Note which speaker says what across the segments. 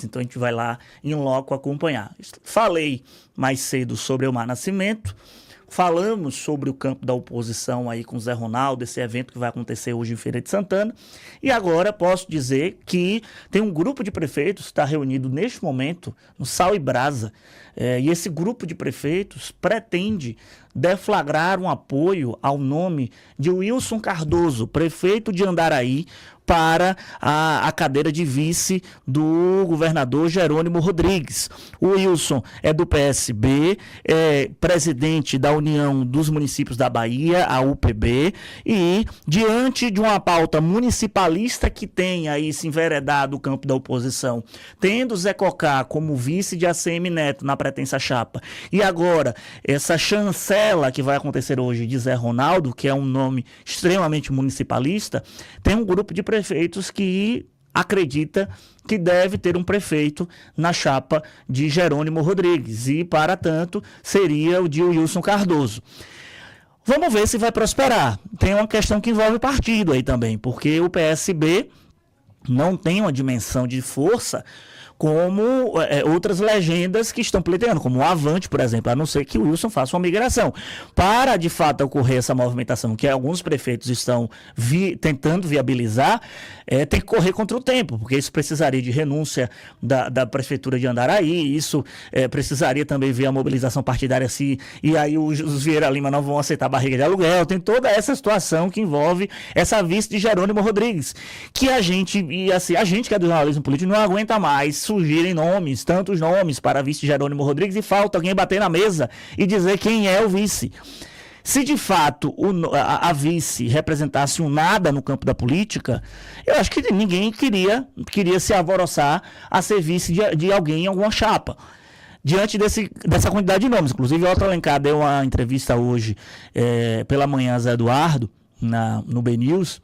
Speaker 1: Então a gente vai lá em loco acompanhar. Falei mais cedo sobre Elmar Nascimento, falamos sobre o campo da oposição aí com o Zé Ronaldo, esse evento que vai acontecer hoje em Feira de Santana, e agora posso dizer que tem um grupo de prefeitos que está reunido neste momento no Sal e Brasa, e esse grupo de prefeitos pretende deflagrar um apoio ao nome de Wilson Cardoso, prefeito de Andaraí, para a cadeira de vice do governador Jerônimo Rodrigues. O Wilson é do PSB, é presidente da União dos Municípios da Bahia, a UPB, e diante de uma pauta municipalista que tem aí se enveredado o campo da oposição, tendo Zé Cocá como vice de ACM Neto na pretensa chapa, e agora essa chancela que vai acontecer hoje de Zé Ronaldo, que é um nome extremamente municipalista, tem um grupo de prefeitos que acredita que deve ter um prefeito na chapa de Jerônimo Rodrigues e, para tanto, seria o de Wilson Cardoso. Vamos ver se vai prosperar. Tem uma questão que envolve o partido aí também, porque o PSB não tem uma dimensão de força como outras legendas que estão pleiteando, como o Avante, por exemplo, a não ser que o Wilson faça uma migração. Para, de fato, ocorrer essa movimentação que alguns prefeitos estão tentando viabilizar, tem que correr contra o tempo, porque isso precisaria de renúncia da Prefeitura de Andaraí, isso precisaria também ver a mobilização partidária e aí os Vieira Lima não vão aceitar a barriga de aluguel, tem toda essa situação que envolve essa vice de Jerônimo Rodrigues, que a gente que é do jornalismo político não aguenta mais surgirem nomes, tantos nomes para a vice Jerônimo Rodrigues, e falta alguém bater na mesa e dizer quem é o vice. Se de fato a vice representasse um nada no campo da política, eu acho que ninguém queria se alvoroçar a ser vice de alguém em alguma chapa. Diante dessa quantidade de nomes. Inclusive, o Otto Alencar deu uma entrevista hoje pela manhã a Zé Eduardo, no BNews,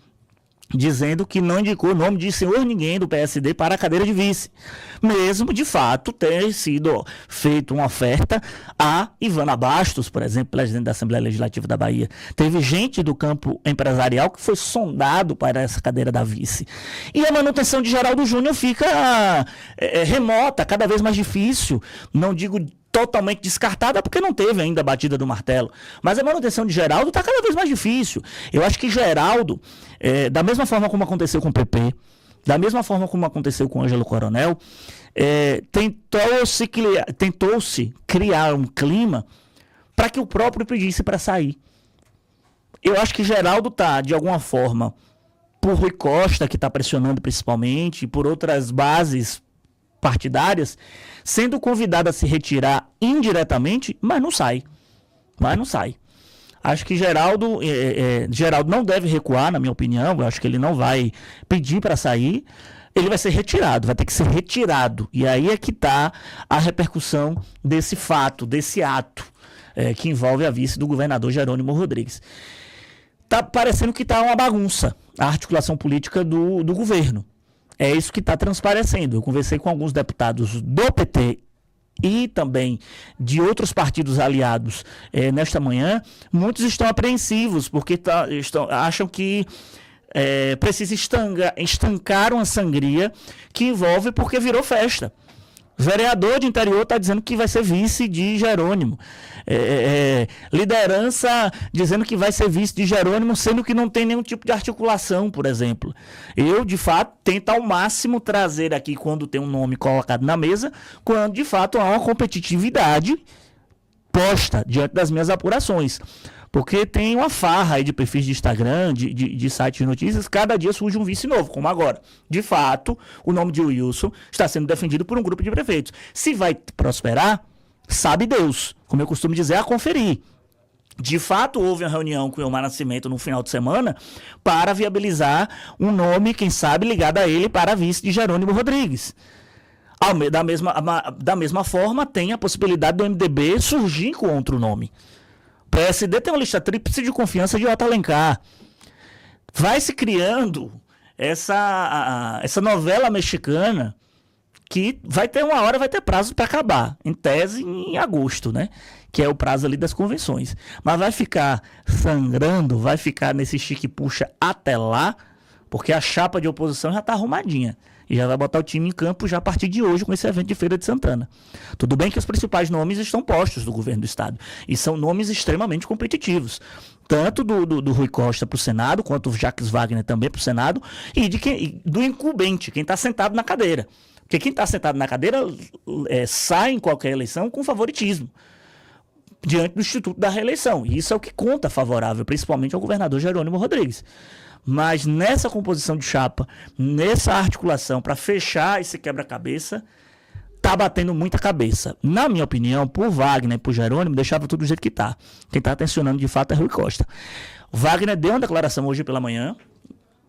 Speaker 1: dizendo que não indicou o nome de senhor ninguém do PSD para a cadeira de vice, mesmo de fato ter sido feita uma oferta a Ivana Bastos, por exemplo, presidente da Assembleia Legislativa da Bahia. Teve gente do campo empresarial que foi sondado para essa cadeira da vice. E a manutenção de Geraldo Júnior fica remota, cada vez mais difícil, não digo totalmente descartada, porque não teve ainda a batida do martelo. Mas a manutenção de Geraldo está cada vez mais difícil. Eu acho que Geraldo, da mesma forma como aconteceu com o PP, da mesma forma como aconteceu com o Ângelo Coronel, tentou-se criar um clima para que o próprio pedisse para sair. Eu acho que Geraldo está, de alguma forma, por Rui Costa, que está pressionando principalmente, e por outras bases partidárias, sendo convidado a se retirar indiretamente, mas não sai. Acho que Geraldo não deve recuar, na minha opinião. Eu acho que ele não vai pedir para sair. Ele vai ser retirado, vai ter que ser retirado. E aí é que está a repercussão desse fato, desse ato que envolve a vice do governador Jerônimo Rodrigues. Tá parecendo que está uma bagunça a articulação política do governo. É isso que está transparecendo. Eu conversei com alguns deputados do PT e também de outros partidos aliados nesta manhã. Muitos estão apreensivos porque acham que precisa estancar uma sangria que envolve porque virou festa. Vereador de interior está dizendo que vai ser vice de Jerônimo. Liderança dizendo que vai ser vice de Jerônimo, sendo que não tem nenhum tipo de articulação, por exemplo. Eu, de fato, tento ao máximo trazer aqui, quando tem um nome colocado na mesa, quando, de fato, há uma competitividade posta diante das minhas apurações. Porque tem uma farra aí de perfis de Instagram, de sites de notícias, cada dia surge um vice novo, como agora. De fato, o nome de Wilson está sendo defendido por um grupo de prefeitos. Se vai prosperar, sabe Deus, como eu costumo dizer, a conferir. De fato, houve uma reunião com o Elmar Nascimento no final de semana para viabilizar um nome, quem sabe, ligado a ele para a vice de Jerônimo Rodrigues. Da mesma forma, tem a possibilidade do MDB surgir com outro nome. O PSD tem uma lista tríplice de confiança de Otto Alencar. Vai se criando essa novela mexicana que vai ter prazo para acabar, em tese em agosto, né? Que é o prazo ali das convenções. Mas vai ficar sangrando, vai ficar nesse chique-puxa até lá, porque a chapa de oposição já está arrumadinha. e já vai botar o time em campo já a partir de hoje com esse evento de Feira de Santana. Tudo bem que os principais nomes estão postos do governo do estado e são nomes extremamente competitivos, tanto do Rui Costa para o Senado, quanto o Jacques Wagner também para o Senado, e do incumbente, quem está sentado na cadeira. Porque quem está sentado na cadeira sai em qualquer eleição com favoritismo diante do Instituto da Reeleição. E isso é o que conta favorável, principalmente ao governador Jerônimo Rodrigues. Mas nessa composição de chapa, nessa articulação para fechar esse quebra-cabeça, tá batendo muita cabeça. Na minha opinião, por Wagner e por Jerônimo, deixava tudo do jeito que tá. Quem tá tensionando de fato é Rui Costa. O Wagner deu uma declaração hoje pela manhã,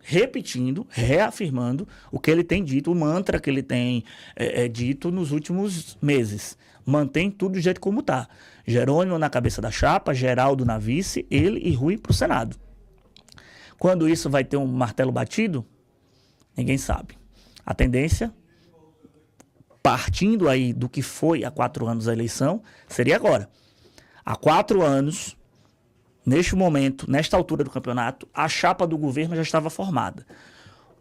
Speaker 1: repetindo, reafirmando o que ele tem dito, o mantra que ele tem dito nos últimos meses. Mantém tudo do jeito como tá. Jerônimo na cabeça da chapa, Geraldo na vice, ele e Rui pro Senado. Quando isso vai ter um martelo batido? Ninguém sabe. A tendência, partindo aí do que foi há 4 anos a eleição, seria agora. Há 4 anos, neste momento, nesta altura do campeonato, a chapa do governo já estava formada.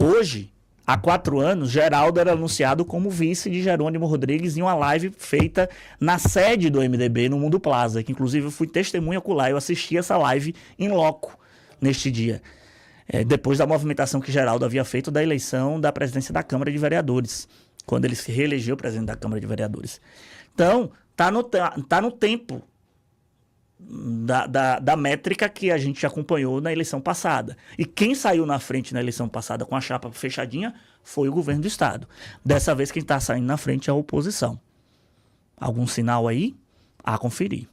Speaker 1: Hoje, há 4 anos, Geraldo era anunciado como vice de Jerônimo Rodrigues em uma live feita na sede do MDB, no Mundo Plaza, que inclusive eu fui testemunha ocular, eu assisti essa live em loco neste dia. Depois da movimentação que Geraldo havia feito da eleição da presidência da Câmara de Vereadores, quando ele se reelegeu presidente da Câmara de Vereadores. Então, tá no tempo da métrica que a gente acompanhou na eleição passada. E quem saiu na frente na eleição passada com a chapa fechadinha foi o governo do estado. Dessa vez quem está saindo na frente é a oposição. Algum sinal aí? A conferir.